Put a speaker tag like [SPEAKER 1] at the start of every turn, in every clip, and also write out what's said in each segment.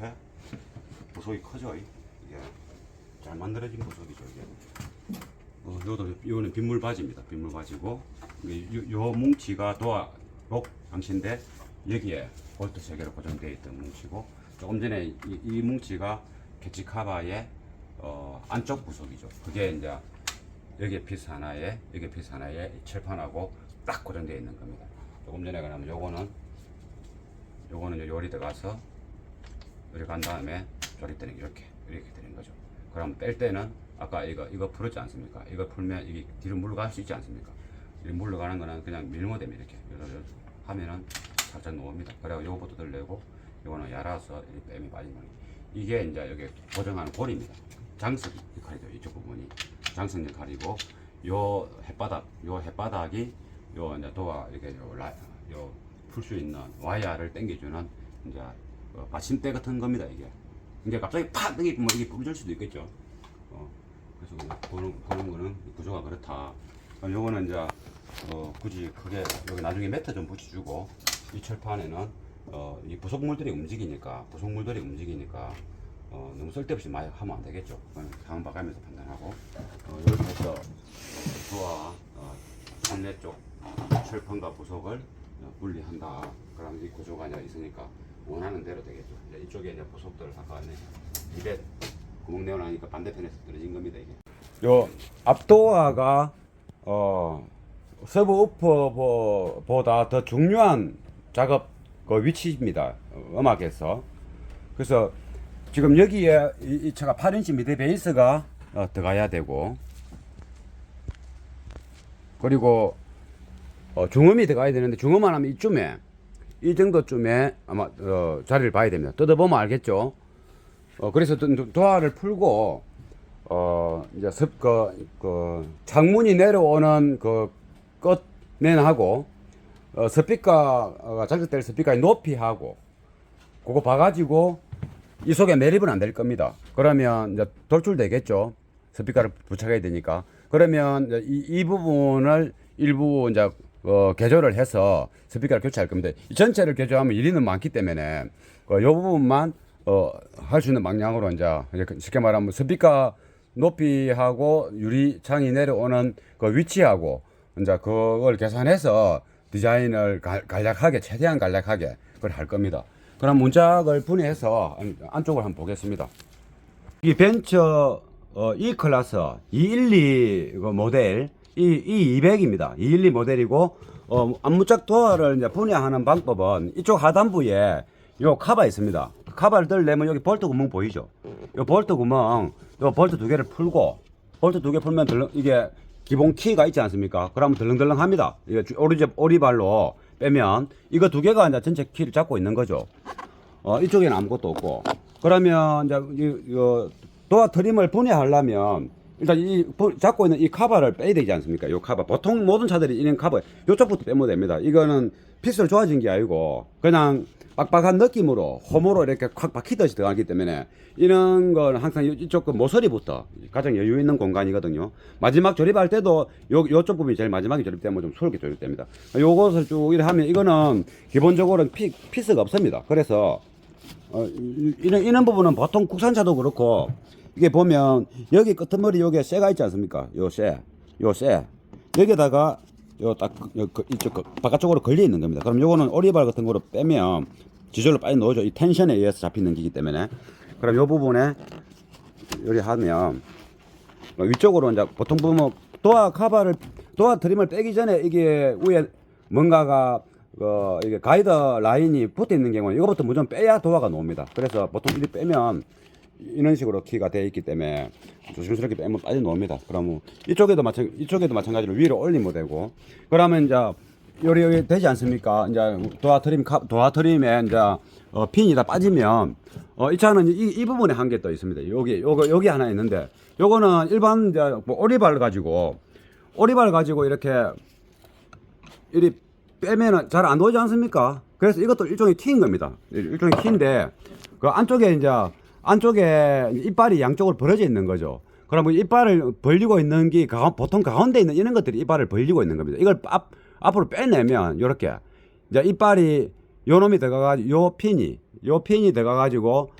[SPEAKER 1] 이렇게 부속이 커져. 이게 잘 만들어진 부속이죠. 이게. 요거는 빗물 바지입니다. 빗물 바지고 요 뭉치가 도화록 방치인데 여기에 볼트 3개로 고정되어 있던 뭉치고 조금 전에 이 뭉치가 캐치 카바의 안쪽 부속이죠. 그게 이제 여기에 피스 하나에 철판하고 딱 고정되어 있는 겁니다. 조금 전에 그러면 요거는 요리 들어가서 요리 간 다음에 조립되는 이렇게 되는 거죠. 그럼 뺄 때는 아까 이거 풀었지 않습니까? 이거 풀면 이게 뒤로 물러갈 수 있지 않습니까? 이 물러가는 거는 그냥 밀모되면 이렇게 하면은 살짝 놓습니다. 그리고 요거부터 들려고 요거는 yar아서 뺨이 빠지는 거예요. 이게 이제 여기 고정하는 골입니다. 장승 역할이죠. 이쪽 부분이 장승 역할이고 요 햇바닥이 요 이제 도화 이렇게 요 풀 수 있는 와이어를 당겨주는 이제 받침대 같은 겁니다. 이게 갑자기 팍 이게 뭐 이게 부러질 수도 있겠죠. 그래서 보는 거는 구조가 그렇다. 요거는 이제 굳이 크게 여기 나중에 매트 좀 붙여주고 이 철판에는 이 부속물들이 움직이니까 너무 쓸데없이 많이 하면 안 되겠죠. 상황 봐가면서 판단하고 이렇게 해서 도와 판내 쪽 철판과 부속을 분리한다. 그럼 이 구조가 이제 있으니까 원하는 대로 되겠죠. 이제 이쪽에 이제 부속들을 아까 입에 구멍 내어놓으니까 반대편에서 떨어진 겁니다. 이게 요 앞도화가 서브우퍼보다 더 중요한 작업 그 위치입니다. 음악에서. 그래서 지금 여기에 이 차가 8인치 미드 베이스가 들어가야 되고, 그리고 중음이 들어가야 되는데 중음만 하면 이쯤에 이 정도쯤에 아마 자리를 봐야 됩니다. 뜯어보면 알겠죠. 그래서 도화를 풀고 이제 창문이 내려오는 그 끝면하고 스피커가 장착될 스피커의 높이하고 그거 봐가지고 이 속에 매립은 안 될 겁니다. 그러면 이제 돌출되겠죠. 스피커를 부착해야 되니까. 그러면 이 부분을 일부 이제 개조를 해서 스피커를 교체할 겁니다. 이 전체를 개조하면 일리는 많기 때문에 이 부분만 할 수 있는 방향으로 이제 쉽게 말하면 스피커 높이하고 유리창이 내려오는 그 위치하고 이제 그걸 계산해서 디자인을 간략하게 최대한 간략하게 그걸 할 겁니다. 그럼 문짝을 분해해서 안쪽을 한번 보겠습니다. 이 벤처 E 클래스 212 모델 E200입니다. 212 모델이고 안문짝 도어를 이제 분해하는 방법은 이쪽 하단부에 요 카바 있습니다. 카바를 들려면 여기 볼트 구멍 보이죠? 요 볼트 구멍, 요 볼트 2개를 풀고 볼트 2개 풀면 이게 기본 키가 있지 않습니까? 그러면 덜렁덜렁 합니다. 오리발로 빼면 이거 2개가 이제 전체 키를 잡고 있는 거죠. 이쪽에는 아무것도 없고. 그러면 이제 도어 트림을 분해하려면 일단 잡고 있는 이 카바를 빼야 되지 않습니까? 요 카바. 보통 모든 차들이 이런 카바 요쪽부터 빼면 됩니다. 이거는 피스로 좋아진 게 아니고 그냥 빡빡한 느낌으로 홈으로 이렇게 콱 박히듯이 들어가기 때문에 이런 건 항상 이쪽 그 모서리부터 가장 여유 있는 공간이거든요. 마지막 조립할 때도 요쪽 부분이 제일 마지막에 조립되면 좀 수월하게 조립됩니다. 요것을 쭉 이렇게 하면 이거는 기본적으로는 피스가 없습니다. 그래서 이런 부분은 보통 국산차도 그렇고 이게 보면 여기 끄트머리 요게 쇠가 있지 않습니까? 요 쇠 여기다가 이쪽 바깥쪽으로 걸려 있는 겁니다. 그럼 요거는 오리발 같은 거로 빼면 지절로 빨리 넣어줘. 이 텐션에 의해서 잡히는 기기 때문에. 그럼 요 부분에 요리 하면 위쪽으로 이제 보통 보면 도어 트림을 빼기 전에 이게 위에 뭔가가 이게 가이드 라인이 붙어 있는 경우는 이거부터 무조건 빼야 도어가 나옵니다. 그래서 보통 이렇게 빼면 이런 식으로 키가 되어 있기 때문에 조심스럽게 빼면 빠져 나옵니다. 그러면 이쪽에도 마찬가지로 위로 올리면 되고, 그러면 이제 여기 되지 않습니까? 이제 도어 트림에 이제 핀이 다 빠지면 이 차는 이 부분에 한 개 또 있습니다. 여기 하나 있는데 요거는 일반 이제 뭐 오리발 가지고 이렇게 빼면은 잘 안 나오지 않습니까? 그래서 이것도 일종의 키인 겁니다. 일종의 키인데 그 안쪽에 이빨이 양쪽으로 벌어져 있는 거죠. 그러면 이빨을 벌리고 있는 게 보통 가운데 있는 이런 것들이 이빨을 벌리고 있는 겁니다. 이걸 앞으로 빼내면 요렇게 이제 이빨이 요 놈이 들어가가지고 요 핀이 들어가가지고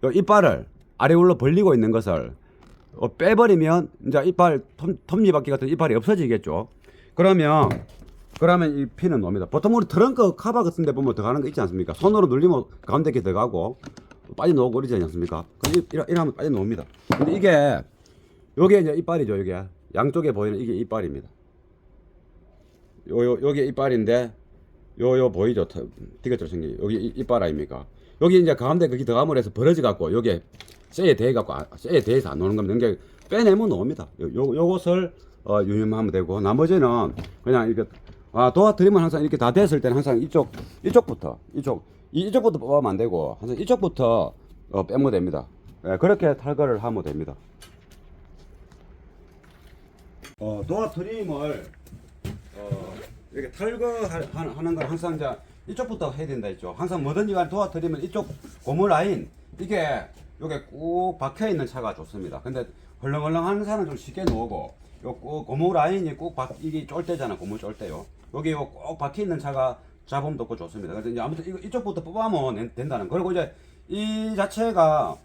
[SPEAKER 1] 요 이빨을 아래울로 벌리고 있는 것을 빼버리면 이제 이빨 톱니바퀴 같은 이빨이 없어지겠죠. 그러면 이 핀은 놉니다. 보통 우리 트렁크 카바 같은 데 보면 들어가는 거 있지 않습니까? 손으로 눌리면 가운데 이렇게 들어가고 빠져나오고 그러지 않습니까? 이러면 빠져나옵니다. 근데 이게 요게 이제 이빨이죠. 요게 양쪽에 보이는 이게 이빨입니다. 요게 이빨인데 요 보이죠? 티격처럼 생긴 여기 이빨 아닙니까? 여기 이제 가운데 거기 들어가면 해서 벌어져 갖고 요게 쇠에 대해 갖고 쇠에 대해서 안 노는 겁니다. 그러니까 빼내면 나옵니다. 요것을 유념하면 되고 나머지는 그냥 이렇게 도와드리면 항상 이렇게 다 됐을 때는 항상 이쪽부터 뽑으면 안 되고 항상 이쪽부터 빼면 됩니다. 그렇게 탈거를 하면 됩니다. 도와드림을 이렇게 탈거하는 건 항상 이쪽부터 해야 된다 했죠. 항상 뭐든지 간에 도와드리면 이쪽 고무 라인 이게 요게 꾹 박혀 있는 차가 좋습니다. 근데 헐렁헐렁 하는 차는 좀 쉽게 놓고 요 고무 라인이 이게 쫄대잖아. 고무 쫄대요. 여기 꼭 박혀 있는 차가 잡음도 없고 좋습니다. 그래서 이제 아무튼 이쪽부터 뽑아면 된다는. 그리고 이제 이 자체가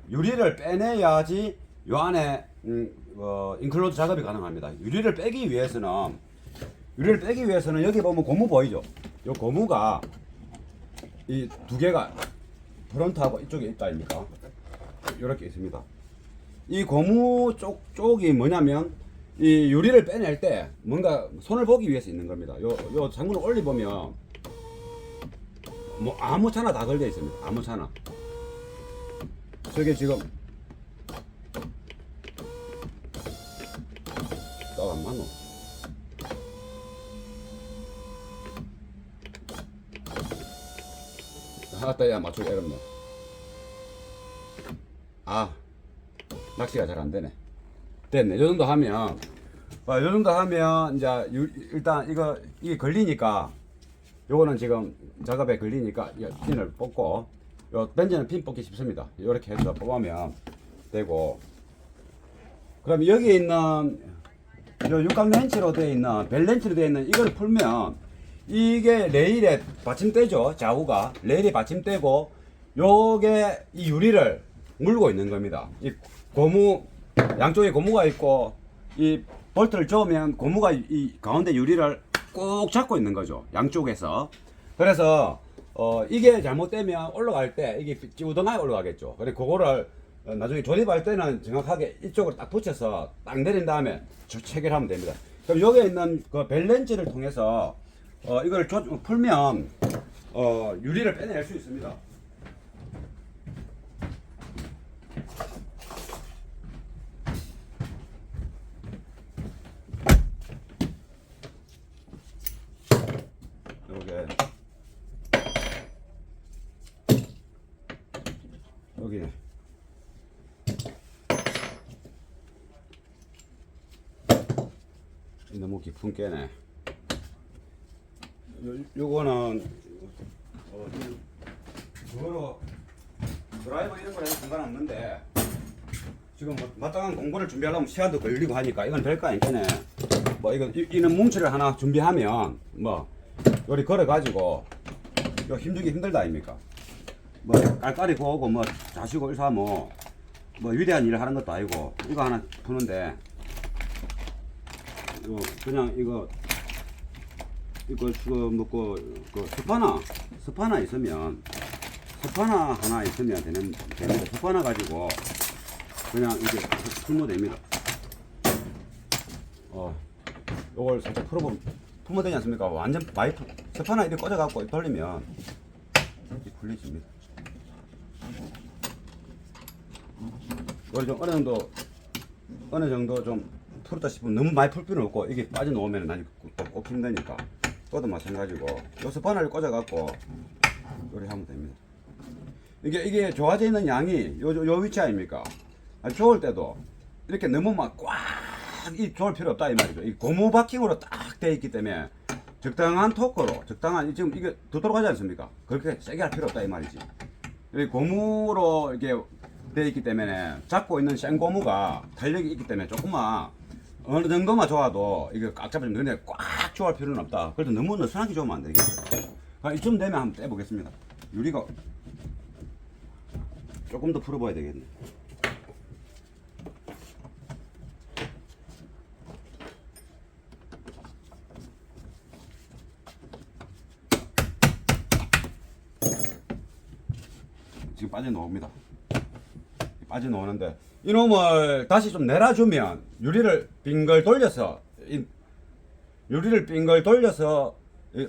[SPEAKER 1] 유리를 빼내야지 요 안에 인클로드 작업이 가능합니다. 유리를 빼기 위해서는 여기 보면 고무 보이죠? 요 고무가 이 두 개가 프론트하고 이쪽에 있다 아닙니까? 이렇게 있습니다. 이 고무 쪽이 뭐냐면 이 유리를 빼낼 때 뭔가 손을 보기 위해서 있는 겁니다. 요 장문을 올리 보면 뭐 아무 차나 다 걸려 있습니다. 아무 차나. 저게 지금 안 맞노? 아따 야 맞추기 어렵네. 낚시가 잘 안되네. 됐네. 요정도 하면 이제 일단 이게 걸리니까 요거는 지금 작업에 걸리니까 핀을 뽑고 요 벤즈는 핀 뽑기 쉽습니다. 이렇게 해서 뽑으면 되고, 그럼 여기 있는 요 육각 렌치로 되어 있는 벨 렌치로 되어 있는 이걸 풀면 이게 레일에 받침대죠. 좌우가 레일이 받침대고 요게 이 유리를 물고 있는 겁니다. 이 고무 양쪽에 고무가 있고 이 볼트를 저으면 고무가 이 가운데 유리를 꼭 잡고 있는 거죠. 양쪽에서. 그래서 이게 잘못되면 올라갈 때 이게 찌우덩하게 올라가겠죠. 그래 그거를 나중에 조립할 때는 정확하게 이쪽으로 딱 붙여서 딱 내린 다음에 체결하면 됩니다. 그럼 여기에 있는 그 벨렌치를 통해서 이걸 풀면 유리를 빼낼 수 있습니다. 여기 너무 깊은 깨네. 요거는 그거로 드라이버 이런 거 해도 상관없는데 지금 마땅한 공구를 준비하려면 시간도 걸리고 하니까 이건 별거 아니겠네. 뭐 이는 뭉치를 하나 준비하면 뭐 요리 걸어 가지고 요 힘주기 힘들다 아닙니까? 뭐 깔깔이 구우고 뭐 자시고 일사 뭐 위대한 일을 하는 것도 아니고 이거 하나 푸는데 그냥 이거 먹고 스파나 있으면 스파나 하나 있으면 됩니다. 스파나 가지고 그냥 이게 풀면 됩니다. 요걸 살짝 풀면 되지 않습니까? 완전 많이 스파나 이렇게 꽂아 갖고 돌리면 이렇게 풀리집니다. 이걸 좀 어느 정도 좀 풀었다 싶으면 너무 많이 풀 필요는 없고 이게 빠져나오면 나중에 꼭 힘드니까 또도 마찬가지고 요 스파나를 꽂아 갖고 요리 하면 됩니다. 이게 좋아져 있는 양이 요 위치 아닙니까? 좋을 때도 이렇게 너무 막 꽉 좋을 필요 없다 이 말이죠. 이 고무 바킹으로 딱 되어 있기 때문에 적당한 토크로 지금 이게 도도록 하지 않습니까? 그렇게 세게 할 필요 없다 이 말이지. 이 고무로 이게 되어 있기 때문에 잡고 있는 생고무가 탄력이 있기 때문에 조금만 어느 정도만 좋아도 이게 꽉 잡아주면 되는데 꽉 좋아할 필요는 없다. 그래도 너무 느슨하게 좋으면 안 되겠죠. 이쯤 되면 한번 떼보겠습니다. 유리가 조금 더 풀어봐야 되겠네. 지금 빠져나옵니다. 빠져나오는데 이놈을 다시 좀 내려주면 유리를 빙글 돌려서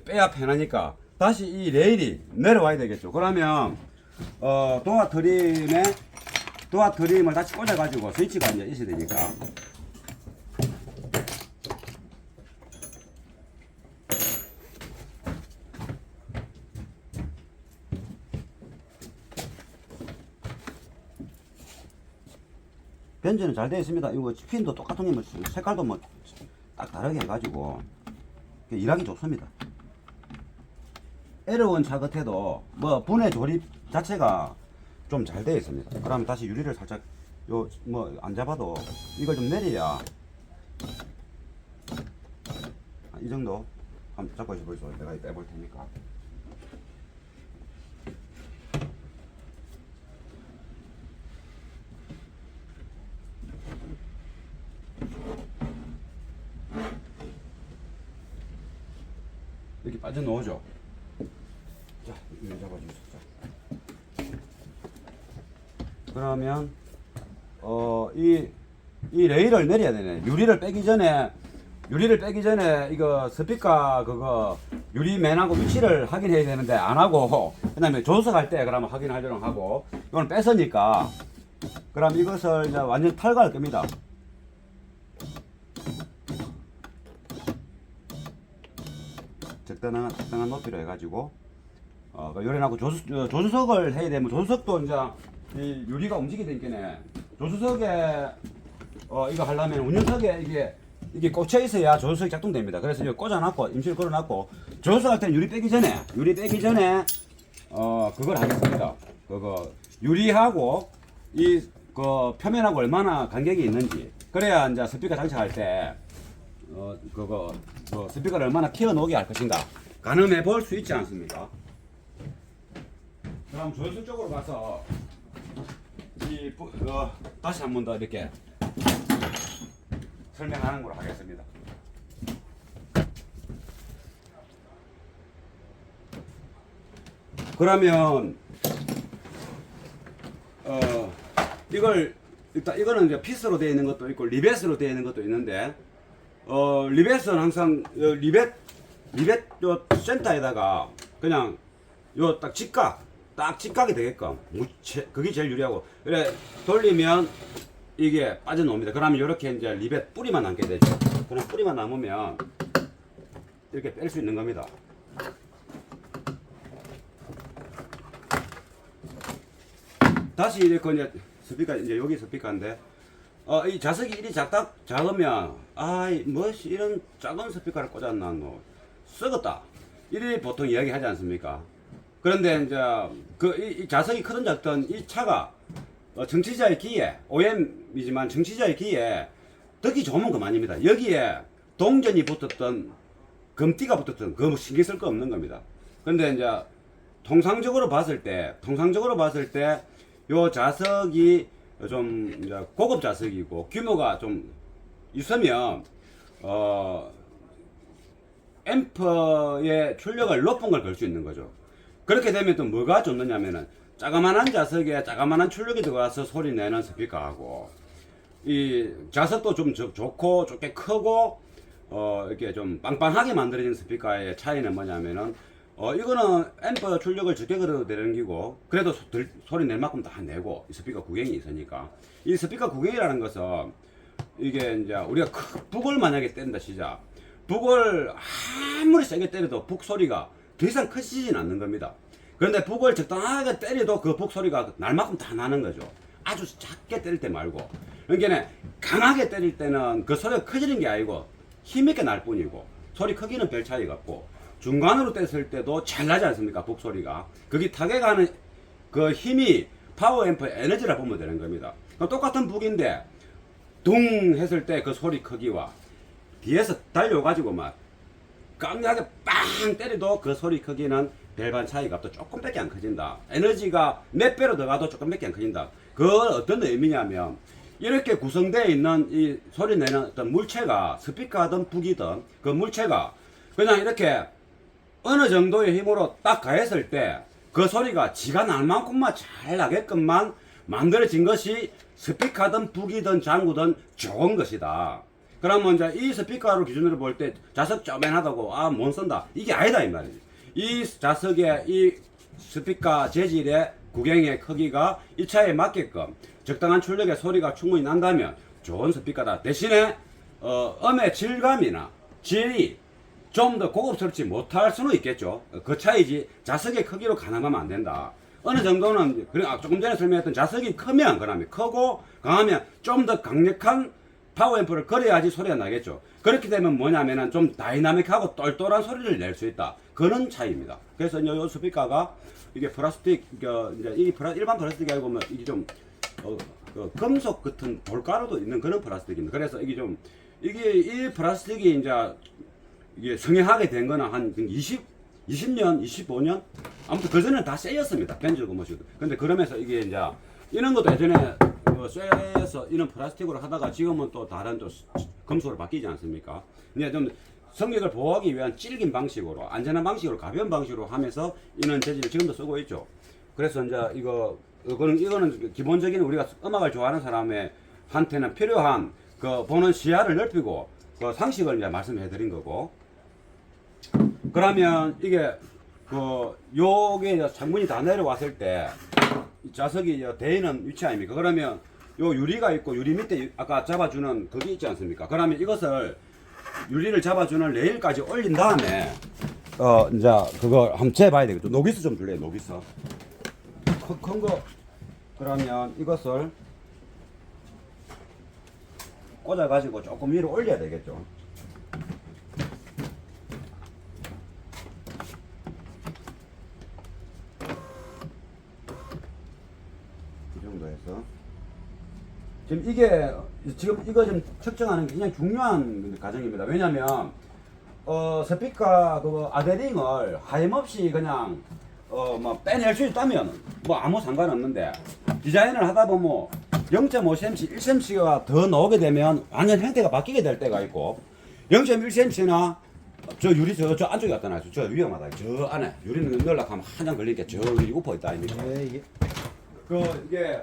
[SPEAKER 1] 빼야 편하니까 다시 이 레일이 내려와야 되겠죠. 그러면 도어 트림을 다시 꽂아 가지고 스위치가 이제 있어야 되니까 벤즈는 잘 되어 있습니다. 이거 핀도 똑같은 게 뭐 색깔도 뭐 딱 다르게 해가지고 일하기 좋습니다. L1 차 같아도 뭐 분해 조립 자체가 좀 잘 되어 있습니다. 그러면 다시 유리를 살짝 요 뭐 안 잡아도 이걸 좀 내려야 이 정도 한번 잡고 있어 보이소. 내가 빼볼 테니까. 이렇게 빠져나오죠. 자, 이거 잡아주세요. 그러면 이 레일을 내려야 되네. 유리를 빼기 전에 이거 스피커 그거 유리 맨하고 위치를 확인해야 되는데 안 하고 그다음에 조석할 때 그러면 확인하도록 하고 이건 뺐으니까 그럼 이것을 이제 완전 탈거할 겁니다. 적당한 높이로 해가지고 요래나고 조수석을 해야 되면 조수석도 이제 이 유리가 움직이게 되니까 조수석에 이거 하려면 운전석에 이게 꽂혀 있어야 조수석이 작동됩니다. 그래서 이거 꽂아놨고 임시로 걸어놨고 조수석 할 때는 유리 빼기 전에 그걸 하겠습니다. 그거 유리하고 이 그 표면하고 얼마나 간격이 있는지 그래야 이제 스피커 장착할 때 스피커를 얼마나 키워놓게 할 것인가 가늠해 볼 수 있지 않습니까? 그럼 조수 쪽으로 가서 다시 한 번 더 이렇게 설명하는 걸로 하겠습니다. 그러면 일단 이거는 이제 피스로 되어 있는 것도 있고 리벳으로 되어 있는 것도 있는데 리벳은 항상 리벳 요 센터에다가 그냥 요 딱 직각이 되게끔 그게 제일 유리하고 그래 돌리면 이게 빠져나옵니다. 그러면 이렇게 이제 리벳 뿌리만 남게 되죠. 그럼 뿌리만 남으면 이렇게 뺄 수 있는 겁니다. 다시 이렇게 이제 스피커 이제 여기 스피커인데 이 자석이 이리 작으면 뭐 이런 작은 스피커를 꽂았나 뭐 썩었다 이리 보통 이야기하지 않습니까? 그런데 이제 이 자석이 크든 작든 이 차가 정치자의 기에 OM이지만 정치자의 기에 듣기 좋으면 그만입니다. 여기에 동전이 붙었던 금띠가 붙었던 그거 신경 쓸 거 없는 겁니다. 그런데 이제 통상적으로 봤을 때 요 자석이 좀 이제 고급 자석이고 규모가 좀 있으면 앰프의 출력을 높은 걸 걸 수 있는 거죠. 그렇게 되면 또 뭐가 좋느냐면은 자그만한 자석에 자그만한 출력이 들어가서 소리 내는 스피커하고 이 자석도 좀 좋고 좁게 크고 이렇게 좀 빵빵하게 만들어진 스피커의 차이는 뭐냐면은 이거는 앰프 출력을 적게 걸어도 되는 기고 그래도 소리 낼 만큼 다 내고 이 스피커 구경이 있으니까 이 스피커 구경이라는 것은 이게 이제 우리가 북을 만약에 때린다 시작 북을 아무리 세게 때려도 북 소리가 더 이상 커지진 않는 겁니다. 그런데 북을 적당하게 때려도 그 북 소리가 날 만큼 다 나는 거죠. 아주 작게 때릴 때 말고 그러니까 강하게 때릴 때는 그 소리가 커지는 게 아니고 힘있게 날 뿐이고 소리 크기는 별 차이가 없고 중간으로 뗐을 때도 잘 나지 않습니까? 북 소리가 거기 타격하는 그 힘이 파워 앰프의 에너지라 보면 되는 겁니다. 똑같은 북인데 둥 했을 때 그 소리 크기와 뒤에서 달려가지고 막 강하게 빵 때려도 그 소리 크기는 별반 차이가 또 조금밖에 안 커진다. 에너지가 몇 배로 더 가도 조금밖에 안 커진다. 그건 어떤 의미냐면 이렇게 구성되어 있는 이 소리 내는 어떤 물체가 스피커든 북이든 그 물체가 그냥 이렇게 어느 정도의 힘으로 딱 가했을 때 그 소리가 지가 날 만큼만 잘 나게끔만 만들어진 것이 스피커든 북이든 장구든 좋은 것이다. 그러면 이제 이 스피커를 기준으로 볼 때 자석 쪼맨하다고 아 못 쓴다 이게 아니다 이 말이지. 이 자석의 이 스피커 재질의 구경의 크기가 이 차에 맞게끔 적당한 출력의 소리가 충분히 난다면 좋은 스피커다. 대신에 음의 질감이나 질이 좀 더 고급스럽지 못할 수는 있겠죠. 그 차이지 자석의 크기로 가늠하면 안 된다. 어느 정도는 조금 전에 설명했던 자석이 크면 그러면 크고 강하면 좀 더 강력한 파워 앰프를 걸어야지 소리가 나겠죠. 그렇게 되면 뭐냐면은 좀 다이나믹하고 똘똘한 소리를 낼 수 있다. 그런 차이입니다. 그래서 이 스피커가 이게 플라스틱 이제 이 일반 플라스틱이 아니고 뭐 이게 좀 금속 같은 돌가루도 있는 그런 플라스틱입니다. 그래서 이게 좀 이게 이 플라스틱이 이게 성행하게 된 거는 한 20년, 25년? 아무튼 그전에는 다 쇠였습니다. 벤즈고 뭐시고. 근데 그러면서 이게 이제 이런 것도 예전에 쇠에서 이런 플라스틱으로 하다가 지금은 또 다른 또 금속으로 바뀌지 않습니까? 근데 좀 성격을 보호하기 위한 질긴 방식으로, 안전한 방식으로, 가벼운 방식으로 하면서 이런 재질을 지금도 쓰고 있죠. 그래서 이제 이거는 기본적인 우리가 음악을 좋아하는 사람의 한테는 필요한 그 보는 시야를 넓히고 그 상식을 이제 말씀해 드린 거고. 그러면 이게 요게 창문이 다 내려왔을 때 자석이 돼 있는 위치 아닙니까? 그러면 요 유리가 있고 유리 밑에 아까 잡아주는 그게 있지 않습니까? 그러면 이것을 유리를 잡아주는 레일까지 올린 다음에 이제 그거 한번 재봐야 되겠죠. 노기스 좀 줄래요? 노기스 큰 거. 그러면 이것을 꽂아 가지고 조금 위로 올려야 되겠죠. 지금 이거 좀 측정하는 게 굉장히 중요한 과정입니다. 왜냐면 스피커 그 아데링을 하염없이 그냥 뭐 빼낼 수 있다면 뭐 아무 상관없는데 디자인을 하다 보면 0.5cm, 1cm가 더 나오게 되면 완전 형태가 바뀌게 될 때가 있고 0.1cm나 저 유리 저 안쪽에 갖다 놔줘. 저 위험하다. 저 안에 유리는 넣으려고 한장 걸리니까 저 위에 up어 있다 아닙니까? 이게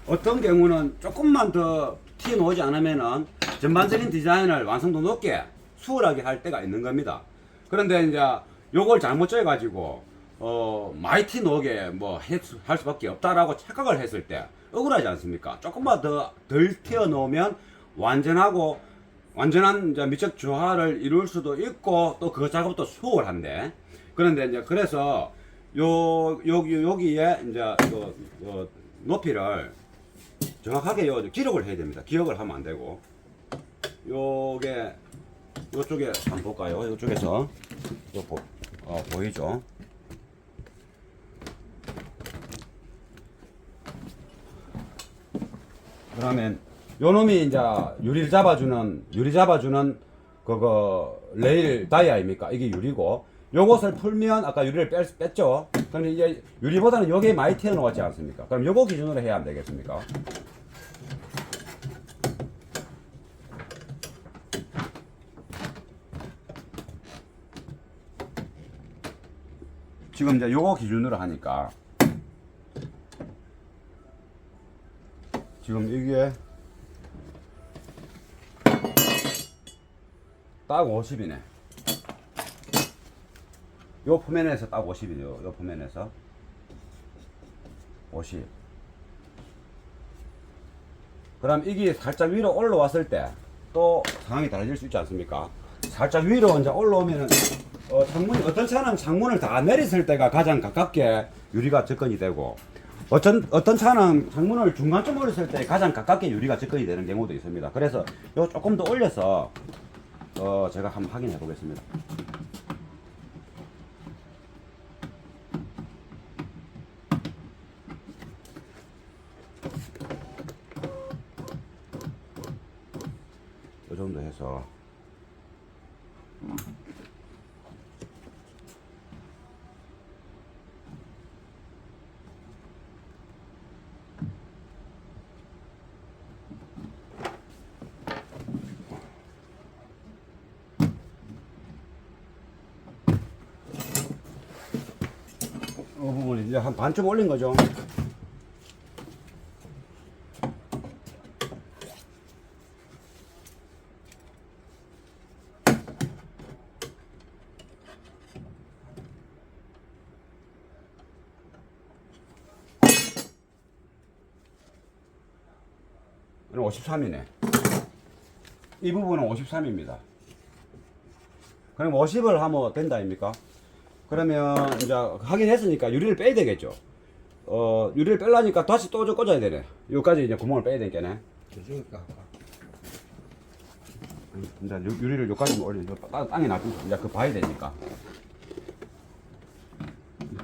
[SPEAKER 1] 어떤 경우는 조금만 더 튀어나오지 않으면은 전반적인 디자인을 완성도 높게 수월하게 할 때가 있는 겁니다. 그런데 이제 요걸 잘못 쪄가지고 많이 튀어나오게 뭐 할 수밖에 없다라고 착각을 했을 때 억울하지 않습니까? 조금만 더 덜 튀어나오면 완전한 이제 미적 조화를 이룰 수도 있고 또 그 작업도 수월한데, 그런데 이제 그래서 여기에 이제 높이를 정확하게 기록을 해야 됩니다. 기억을 하면 안 되고 요게 요쪽에 한번 볼까요? 요쪽에서 보이죠? 그러면 요 놈이 이제 유리 잡아주는 그거 레일 다이 아닙니까? 이게 유리고 요것을 풀면 아까 유리를 뺐죠? 그럼 이제 유리보다는 요게 많이 튀어나왔지 않습니까? 그럼 요거 기준으로 해야 안 되겠습니까? 지금 이제 요거 기준으로 하니까 지금 이게 딱 50이네. 요 표면에서 딱 50이죠. 요 표면에서 50. 그럼 이게 살짝 위로 올라왔을 때 또 상황이 달라질 수 있지 않습니까? 살짝 위로 이제 올라오면은 창문이 어떤 차는 창문을 다 내렸을 때가 가장 가깝게 유리가 접근이 되고 어떤 차는 창문을 중간쯤 올렸을 때 가장 가깝게 유리가 접근이 되는 경우도 있습니다. 그래서 요 조금 더 올려서 제가 한번 확인해 보겠습니다. 이 정도 해서 이 부분 이제 한 반쯤 올린 거죠. 이건 53이네. 이 부분은 53입니다. 그럼 50을 하면 된다 아닙니까? 그러면 이제 확인했으니까 유리를 빼야 되겠죠. 유리를 빼려니까 다시 또 꽂아야 되네. 여기까지 이제 구멍을 빼야 되겠네.
[SPEAKER 2] 저쪽일까?
[SPEAKER 1] 이제 유리를 여기까지 올려. 땅에 놔두고 이제 그 봐야 되니까.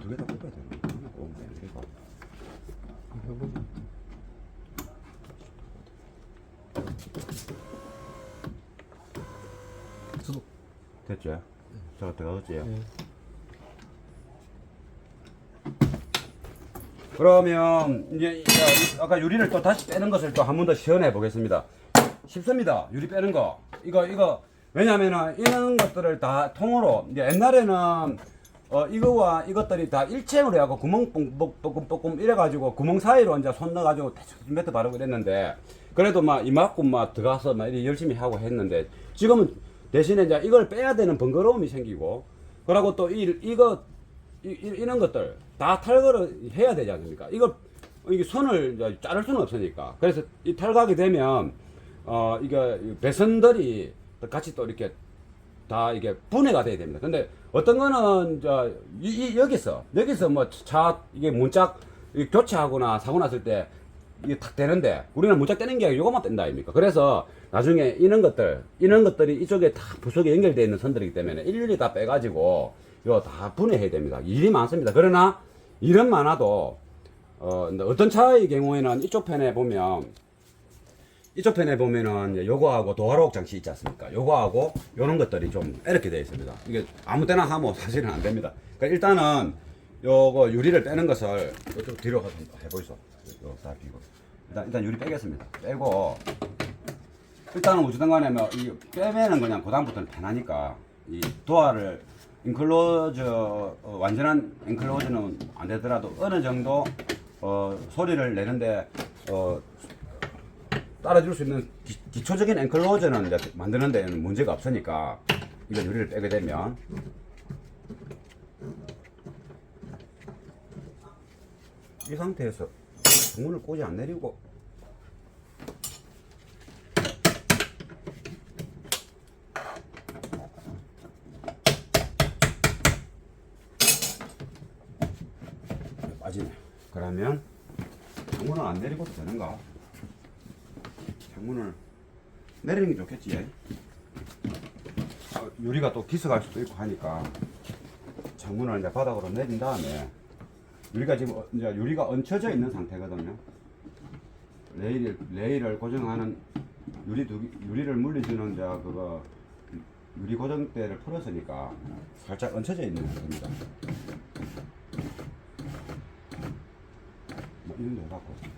[SPEAKER 1] 두 개 다 꽂아야 되나? 하나 꽂으면 되니까.
[SPEAKER 2] 해보자. 수도.
[SPEAKER 1] 됐죠? 저거 들어갔지? 그러면 이제 아까 유리를 또 다시 빼는 것을 또 한 번 더 시연해 보겠습니다. 쉽습니다. 유리 빼는 거. 이거 왜냐면은 이런 것들을 다 통으로 이제 옛날에는 이거와 이것들이 다 일체형으로 해갖고 구멍 뽕뽕 이래가지고 구멍 사이로 이제 손 넣어가지고 대충 매트 바르고 이랬는데 그래도 막 이만큼 막 들어가서 막 이렇게 열심히 하고 했는데 지금은 대신에 이제 이걸 빼야 되는 번거로움이 생기고 그러고 또 이런 것들 다 탈거를 해야 되지 않습니까? 이게 손을 이제 자를 수는 없으니까. 그래서 이 탈거하게 되면, 이게 배선들이 같이 또 이렇게 다 이게 분해가 돼야 됩니다. 근데 어떤 거는, 여기서 뭐 이게 문짝 교체하거나 사고 났을 때 이게 탁 되는데 우리는 문짝 떼는 게 아니라 요것만 뗀다 아닙니까? 그래서 나중에 이런 것들이 이쪽에 다 부속에 연결되어 있는 선들이기 때문에 일일이 다 빼가지고 이거 다 분해해야 됩니다. 일이 많습니다. 그러나 일은 많아도 어떤 차의 경우에는 이쪽 편에 보면은 요거하고 도화록 장치 있지 않습니까? 요거하고 요런 것들이 좀 이렇게 되어 있습니다. 이게 아무 때나 하면 사실은 안 됩니다. 그러니까 일단은 요거 유리를 빼는 것을 이쪽 뒤로 가서 해보이소. 요 다 비고 일단 유리 빼겠습니다. 빼고 일단은 어찌든 간에 뭐 이 빼면은 그냥 그다음부터는 편하니까 이 도화를 인클로저 완전한 인클로저는 안 되더라도 어느 정도 소리를 내는데 따라줄 수 있는 기초적인 엔클로저는 이제 만드는 데는 문제가 없으니까 이거 유리를 빼게 되면 이 상태에서 문을 꽂이 안 내리고 빠지네. 그러면 창문을 안 내리고도 되는가? 창문을 내리는 게 좋겠지. 유리가 또 기스갈 수도 있고 하니까 창문을 이제 바닥으로 내린 다음에 유리가 지금 이제 유리가 얹혀져 있는 상태거든요. 레일을 고정하는 유리를 물리주는 이제 그거 유리 고정대를 풀었으니까 살짝 얹혀져 있는 상태입니다. 뭐 이런 데 해갖고.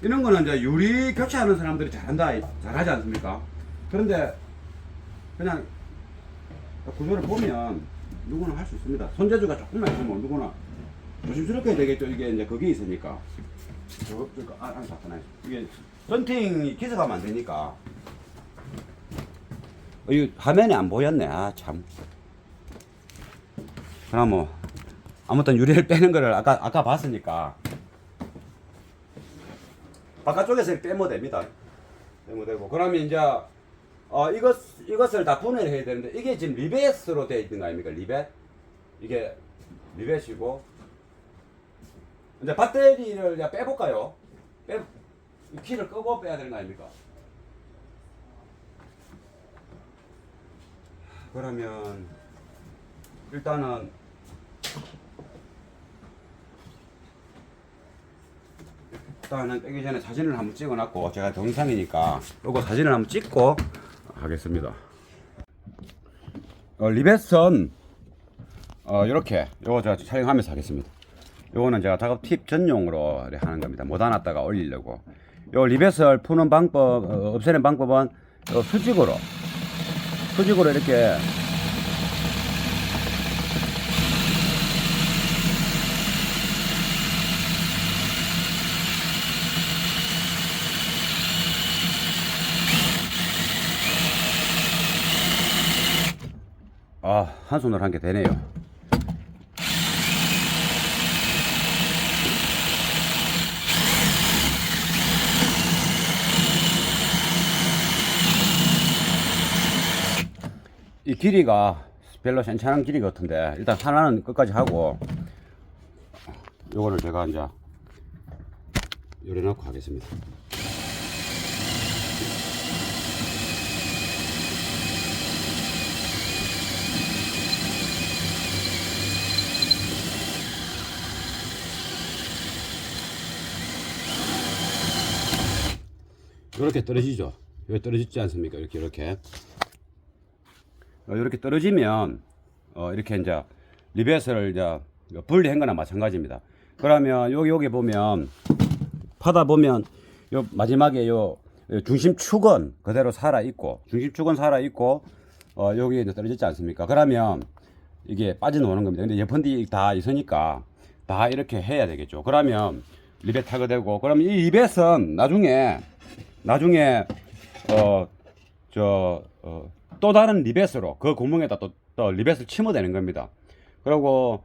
[SPEAKER 1] 이런 거는 이제 유리 교체하는 사람들이 잘하지 않습니까? 그런데 그냥 구조를 보면 누구나 할 수 있습니다. 손재주가 조금만 있으면 누구나 조심스럽게 되겠죠. 이게 이제 거기 있으니까. 이게 런팅 기스가면 안 되니까. 이 화면에 안 보였네. 아, 참. 그럼 뭐 아무튼 유리를 빼는 거를 아까 봤으니까. 바깥쪽에서 빼면 됩니다. 빼면 되고. 그러면 이제, 이것을 다 분해를 해야 되는데, 이게 지금 리벳으로 되어 있는 거 아닙니까? 리벳? 이게 리벳이고. 이제 배터리를 이제 빼볼까요? 키를 끄고 빼야 되는 거 아닙니까? 그러면, 일단은 빼기 전에 사진을 한번 찍어놨고, 제가 동영상이니까 요거 사진을 한번 찍고 하겠습니다. 리벳선 요렇게 요거 제가 촬영하면서 하겠습니다. 요거는 제가 작업 팁 전용으로 하는 겁니다. 못 안았다가 올리려고. 요 리벳을 푸는 방법, 없애는 방법은 요 수직으로 이렇게 한 손으로 한 게 되네요. 이 길이가 별로 괜찮은 길이 같은데, 일단 하나는 끝까지 하고, 요거를 제가 이제 요래놓고 하겠습니다. 이렇게 떨어지죠. 여기 떨어지지 않습니까? 이렇게 떨어지면 이렇게 이제 리벳을 이제 분리한 거나 마찬가지입니다. 그러면 여기 보면 파다 보면 요 마지막에 요 중심축은 그대로 살아 있고, 여기 이제 떨어지지 않습니까? 그러면 이게 빠져나오는 겁니다. 근데 옆펀디 다 있으니까 다 이렇게 해야 되겠죠. 그러면 리벳 하게 되고, 그러면 이 리벳은 나중에 또 다른 리벳으로 그 구멍에다 또 리벳을 치면 되는 겁니다. 그리고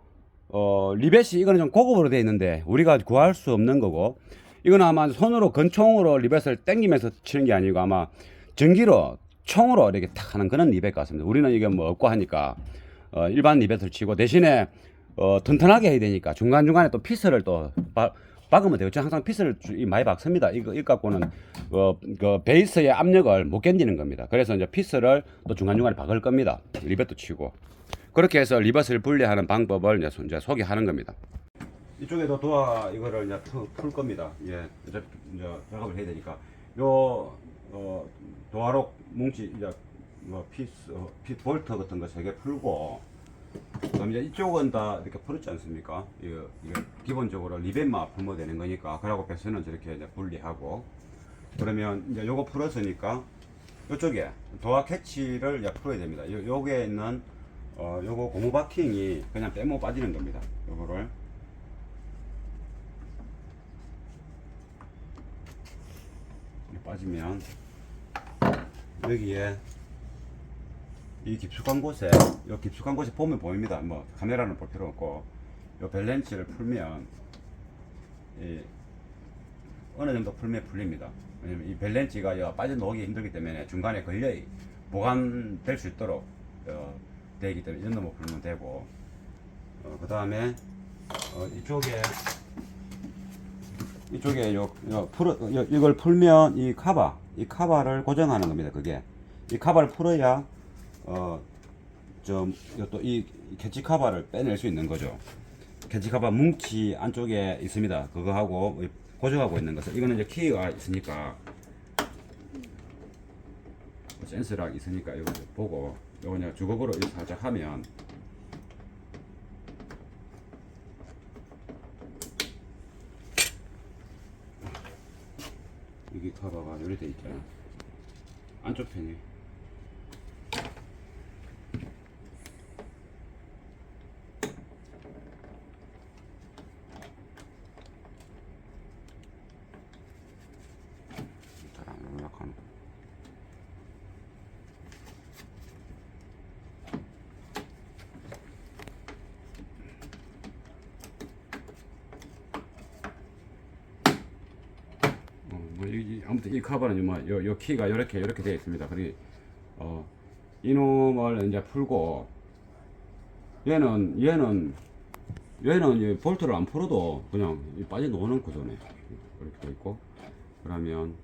[SPEAKER 1] 리벳이 이거는 좀 고급으로 되어 있는데 우리가 구할 수 없는 거고, 이거는 아마 손으로 건총으로 리벳을 당기면서 치는 게 아니고 아마 전기로 총으로 이렇게 탁 하는 그런 리벳 같습니다. 우리는 이게 뭐 없고 하니까 일반 리벳을 치고, 대신에 튼튼하게 해야 되니까 중간중간에 또 피스를 또 박으면 되죠. 항상 피스를 많이 박습니다. 이거 갖고는 그 베이스의 압력을 못 견디는 겁니다. 그래서 이제 피스를 또 중간중간에 박을 겁니다. 리벳도 치고. 그렇게 해서 리벳을 분리하는 방법을 이제 소개하는 겁니다. 이쪽에도 이거를 이제 풀 겁니다. 예, 이제 작업을 해야 되니까. 도화록 뭉치 이제 볼트 같은 거 3개 풀고, 그럼 이제 이쪽은 다 이렇게 풀었지 않습니까? 이거 기본적으로 리벳만 풀면 되는 거니까, 그러고 배선은 저렇게 이제 분리하고, 그러면 이제 요거 풀었으니까 이쪽에 도화 캐치를 이제 풀어야 됩니다. 요게 있는 요거 고무 바킹이 그냥 빼면 빠지는 겁니다. 요거를 빠지면 여기에 이 깊숙한 곳에 보면 보입니다. 뭐 카메라는 볼 필요 없고, 요 밸런스를 풀면 어느 정도 풀면 풀립니다. 왜냐면 이 밸런스가 빠져나오기 힘들기 때문에 중간에 걸려 보관될 수 있도록 되기 때문에 이 정도만 풀면 되고, 그 다음에 이쪽에 이걸 풀면 이 카바를 고정하는 겁니다. 그게 이 카바를 풀어야 또 이 캐치 카바를 빼낼 수 있는 거죠. 캐치 카바 뭉치 안쪽에 있습니다. 그거하고 고정하고 있는 것을, 이거는 이제 키가 있으니까, 센서랑 있으니까 이거 보고, 이거 그냥 주걱으로 이렇게 살짝 하면 여기 카바가 이렇게 돼 있잖아요. 안쪽 편이. 잘 안 올라가는. 아무튼 이 카바는 요 키가 이렇게 되어 있습니다. 그리고 이놈을 이제 풀고, 얘는 볼트를 안 풀어도 그냥 빠져나오는 구조네. 이렇게 되어 있고, 그러면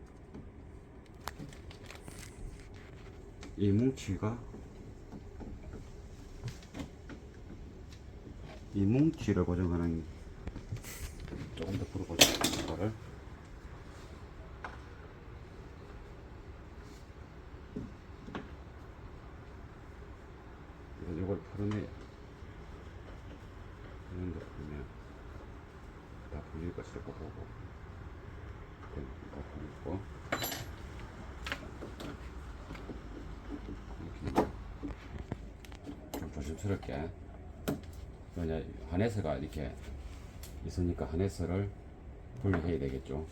[SPEAKER 1] 이 뭉치가 이 뭉치를 고정하는 조금 더 풀어보자. 이거를 이걸 풀어내. 이런 데 풀면 다 풀릴 것을 보고 다 풀리고 이렇게 좀 조심스럽게. 왜냐 하네스가 이렇게 있으니까 하네스를 분리해야 되겠죠.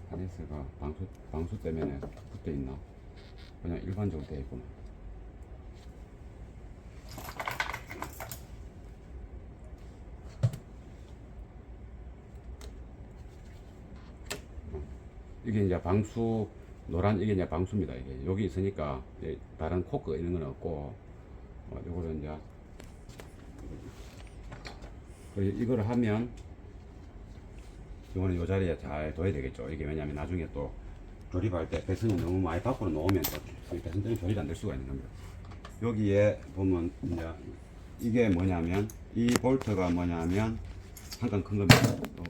[SPEAKER 1] 하네스가 방수 때문에 붙어 있나? 그냥 일반적으로 되어 있구나. 이게 이제 방수 노란 이게 이제 방수입니다. 이게 여기 있으니까 다른 코크 이런 건 없고 이거를 이제 이걸 하면 이거는 이 자리에 잘 둬야 되겠죠. 이게 왜냐하면 나중에 또 조립할 때 배선이 너무 많이 밖으로 놓으면 또 배선 때문에 조립이 안 될 수가 있는 겁니다. 여기에 보면 이제 이게 뭐냐면 이 볼트가 뭐냐면 한칸 큰 겁니다.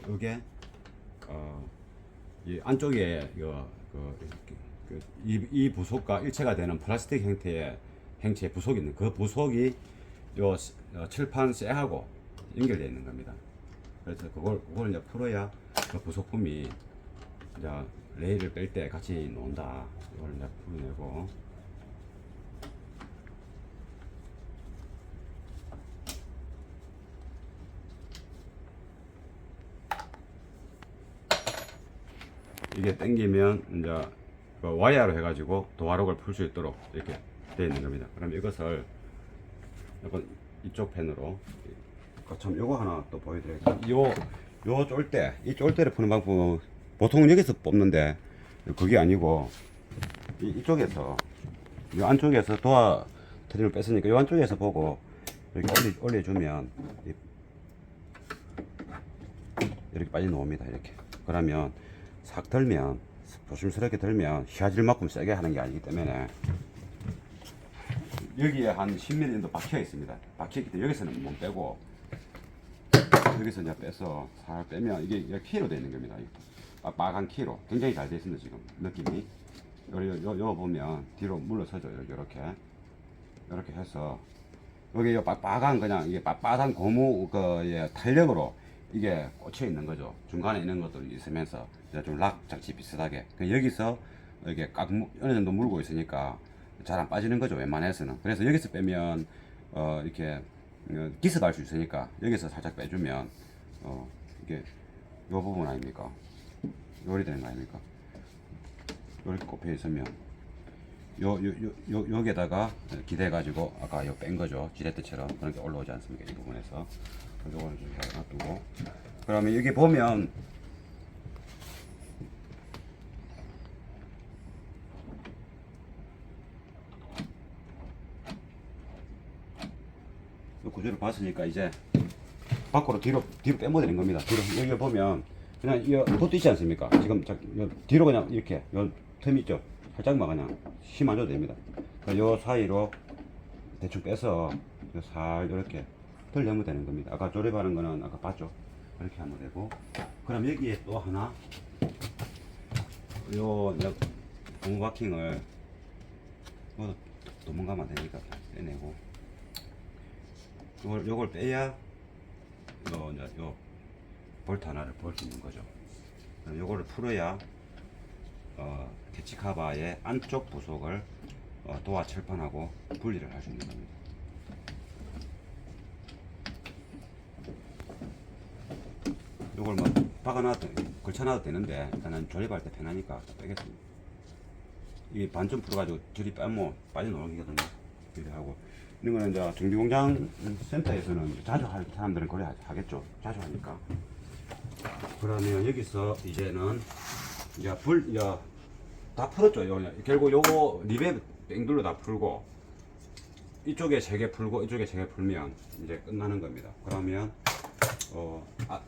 [SPEAKER 1] 이게 이 안쪽에 이 부속과 일체가 되는 플라스틱 형태의 행체의 부속이 있는 그 부속이 요 칠판 쇠하고 연결되어 있는 겁니다. 그래서 그걸 이제 풀어야 그 부속품이 이제 레일을 뺄 때 같이 논다. 이걸 이제 풀어내고 이게 당기면 이제 그 와이어로 해가지고 도화록을 풀 수 있도록 이렇게 되어 있는 겁니다. 그럼 이것을 약간 이쪽 펜으로 참 요거 하나 또 보여드릴게요. 요 쫄대, 이 쫄대를 푸는 방법은 보통 여기서 뽑는데 그게 아니고 이쪽에서 이 안쪽에서 도화 트림을 뺐으니까 이 안쪽에서 보고 이렇게 올려주면 이렇게 빠져나옵니다. 이렇게. 그러면 싹 들면 조심스럽게 들면 휘어질만큼 세게 하는 게 아니기 때문에 여기에 한 10mm 정도 박혀 있습니다. 박혀있기 때문에 여기서는 못 빼고 여기서 이제 빼서 살 빼면 이게 키로 되어 있는 겁니다. 빨간 키로 굉장히 잘 되어 있습니다. 지금 느낌이 요 보면 뒤로 물러서죠. 이렇게 해서 여기 빨간 그냥 이게 빨간 고무 그 탄력으로 이게 꽂혀 있는 거죠. 중간에 있는 것들이 있으면서 좀 락 장치 비슷하게 여기서 이게 어느 정도 물고 있으니까 잘 안 빠지는 거죠. 웬만해서는. 그래서 여기서 빼면 이렇게 기습할 수 있으니까 여기서 살짝 빼주면 이게 요 부분 아닙니까? 요리 되는 거 아닙니까? 이렇게 꼽혀 있으면 여기에다가 기대 가지고 아까 요 뺀 거죠. 지렛대처럼 그런 게 올라오지 않습니까? 이 부분에서 요거는 좀 잘 놔두고 그러면 여기 보면 구조를 봤으니까 이제 밖으로 뒤로 빼면 되는 겁니다. 뒤로 여기 보면 그냥 이 돛도 있지 않습니까? 지금 뒤로 그냥 이렇게 요 틈 있죠. 살짝만 그냥 힘 안 줘도 됩니다. 요 사이로 대충 빼서 살 이렇게 들려면 되는 겁니다. 아까 조립하는 거는 아까 봤죠? 이렇게 하면 되고 그럼 여기에 또 하나 요 고무 바킹을 뭐 도망가면 안 되니까 빼내고 요걸 빼야 요 볼트 하나를 볼 수 있는 거죠. 요거를 풀어야 캐치 카바의 안쪽 부속을 도화 칠판하고 분리를 할 수 있는 겁니다. 요걸 뭐 박아놔도 걸쳐놔도 되는데 일단은 조립할 때 편하니까 빼겠습니다. 이 반쯤 풀어가지고 줄이 빼면 빠져나오거든요. 이렇게 하고 이런 거는 이제 정비공장 센터에서는 자주 할 사람들은 그래 하겠죠. 자주 하니까. 그러면 여기서 이제는 이제 다 풀었죠. 결국 요거 리벳 뺑둘로 다 풀고 이쪽에 3개 풀고 이쪽에 3개 풀면 이제 끝나는 겁니다. 그러면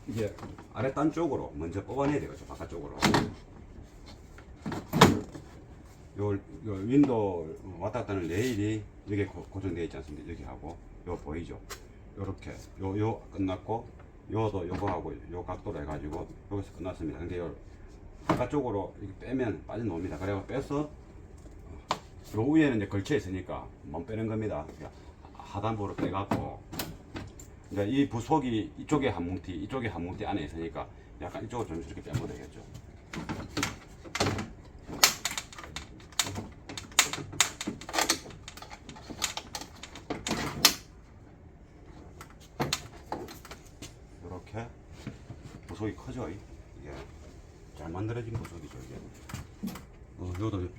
[SPEAKER 1] 이제 아랫단 쪽으로 먼저 뽑아내야 되겠죠. 바깥쪽으로 요 윈도우 왔다 갔다 하는 레일이 여기 고정되어 있지 않습니까? 여기 하고 요 보이죠? 요렇게 요 끝났고 요도 요거 하고 요 각도로 해가지고 여기서 끝났습니다. 근데 요 바깥쪽으로 이렇게 빼면 빠져나옵니다. 그래서 빼서 요 위에는 이제 걸쳐 있으니까 못 빼는 겁니다. 하단부로 빼갖고 이제 이 부속이 이쪽에 한 뭉티 이쪽에 한 뭉티 안에 있으니까 약간 이쪽으로 좀 이렇게 빼면 되겠죠. 이렇게 부속이 커져. 이게 잘 만들어진 부속이죠. 이게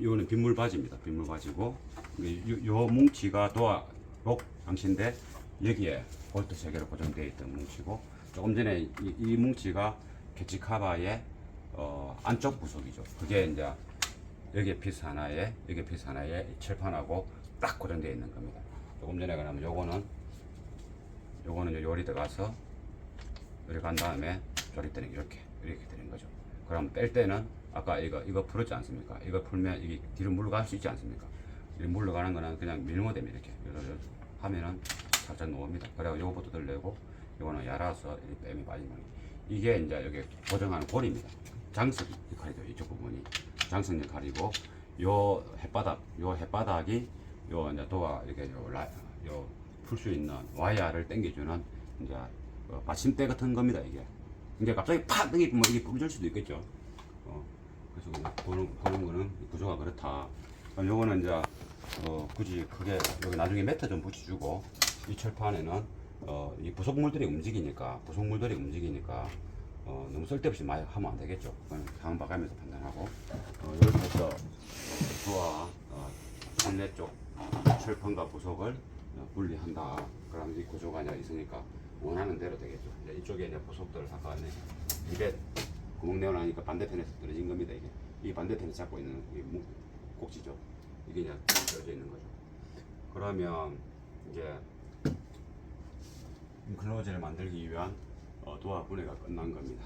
[SPEAKER 1] 요거는 빗물 바지입니다. 빗물 바지고 요 뭉치가 도화 록 장치인데 여기에 볼트 3개로 고정되어 있던 뭉치고 조금 전에 이 뭉치가 캐치 카바의 안쪽 부속이죠. 그게 이제 여기에 피스 하나에 여기 피스 하나에 철판하고 딱 고정되어 있는 겁니다. 조금 전에 그러면 요거는 요리 들어가서 이렇게 간 다음에 조립대는 이렇게 되는 거죠. 그럼 뺄 때는 아까 이거 풀었지 않습니까? 이거 풀면 이게 뒤로 물러갈 수 있지 않습니까? 이 물러가는 거는 그냥 밀면 됩니다. 이렇게 하면은 살짝 놓습니다. 그리고 요거부터 들려고 요거는 yar아서 뺨이 빠진 거예요. 이게 이제 여기 고정하는 골입니다. 장석 역할이죠. 이쪽 부분이 장석 역할이고 요 햇바닥이 요 이제 도와 이렇게 요 풀 수 있는 와이어를 당겨주는 이제 받침대 같은 겁니다. 이게 갑자기 팍 당기면 뭐 이게 부러질 수도 있겠죠. 그래서 보는 거는 구조가 그렇다. 요거는 이제 굳이 크게 여기 나중에 매트 좀 붙여주고 이 철판에는 이 부속물들이 움직이니까 너무 쓸데없이 많이 하면 안 되겠죠. 그건 상황 봐가면서 판단하고 이렇게 해서 부와 실내 쪽 철판과 부속을 분리한다. 그럼 이 구조가 이제 있으니까 원하는 대로 되겠죠. 이제 이쪽에 이제 부속들을 아까 입에 구멍 내어놓으니까 반대편에서 떨어진 겁니다. 이 반대편에 잡고 있는 이 꼭지죠. 이게 이제 떨어져 있는 거죠. 그러면 이제 인클로저를 만들기 위한 도화 분해가 끝난 겁니다.